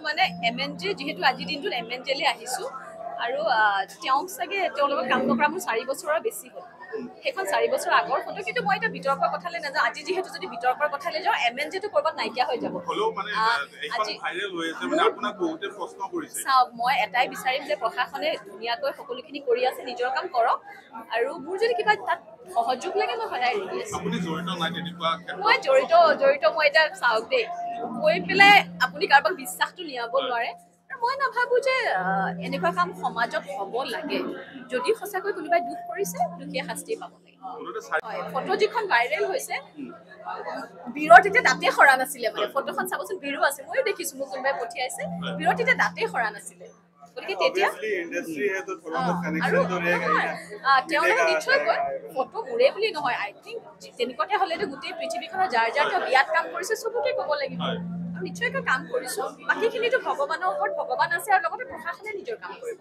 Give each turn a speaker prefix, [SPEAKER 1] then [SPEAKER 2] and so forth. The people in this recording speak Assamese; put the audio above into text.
[SPEAKER 1] মানে MNJ যেহেতু আজি দিনটোত MNJ লৈ আহিছো আৰু তেওঁক চাগে তেওঁৰ লগত কাম নকৰা মোৰ 4 বছৰৰ বেছি হ'ল সেইখন 4 বছৰ আগৰ ফটো কিন্তু মই এটা বিতৰ্কৰ কথালৈ নাযাওঁ আজি যিহেতু যদি বিতৰ্কৰ কথালৈ যাওঁ MNJ টো কৰবাত নাইকিয়া হৈ যাব
[SPEAKER 2] হলো মানে এইখন ভাইৰেল হৈ আছে মানে আপোনাক বহুতে প্ৰশ্ন কৰিছে
[SPEAKER 1] চাওক মই এটাই বিচাৰিম যে প্ৰশাসনে ধুনীয়াকৈ সকলোখিনি কৰি আছে নিজৰ কাম কৰক আৰু মোৰ যদি কিবা তাত সহযোগ লাগে মই সদায় ৰেডি আছো
[SPEAKER 2] আপুনি জড়িত নাই তেনেকুৱা
[SPEAKER 1] মই জড়িত মই এটা চাওক দেই কৈ পেলাই আপুনি কাৰোবাক বিশ্বাসটো নিয়াব নোৱাৰে মই নাভাবো যে এনেকুৱা কাম সমাজত হ'ব লাগে যদি সঁচাকৈ কোনোবাই দুখ কৰিছে দুখীয়া শাস্তি পাব লাগে ফটো যিখন ভাইৰেল হৈছে বিৰৰ তেতিয়া দাঁতে সৰা নাছিলে মানে ফটোখন চাবচোন বিৰো আছে ময়ো দেখিছো মোক কোনোবাই পঠিয়াইছে বিৰৰ তেতিয়া দাঁতে সৰা নাছিলে গতিকে তেতিয়া তেওঁলোকে নিশ্চয়কৈ ফটো মোৰে বুলি নহয় আই থিংক তেনেকুৱাকে হ'লেতো গোটেই পৃথিৱীখনৰ যাৰ যাৰ তেওঁ বিয়াত কাম কৰিছে চবকে ক'ব লাগিব আৰু নিশ্চয়কৈ কাম কৰিছো বাকীখিনিতো ভগৱানৰ ওপৰত ভগৱান আছে আৰু লগতে প্ৰশাসনে নিজৰ কাম কৰিব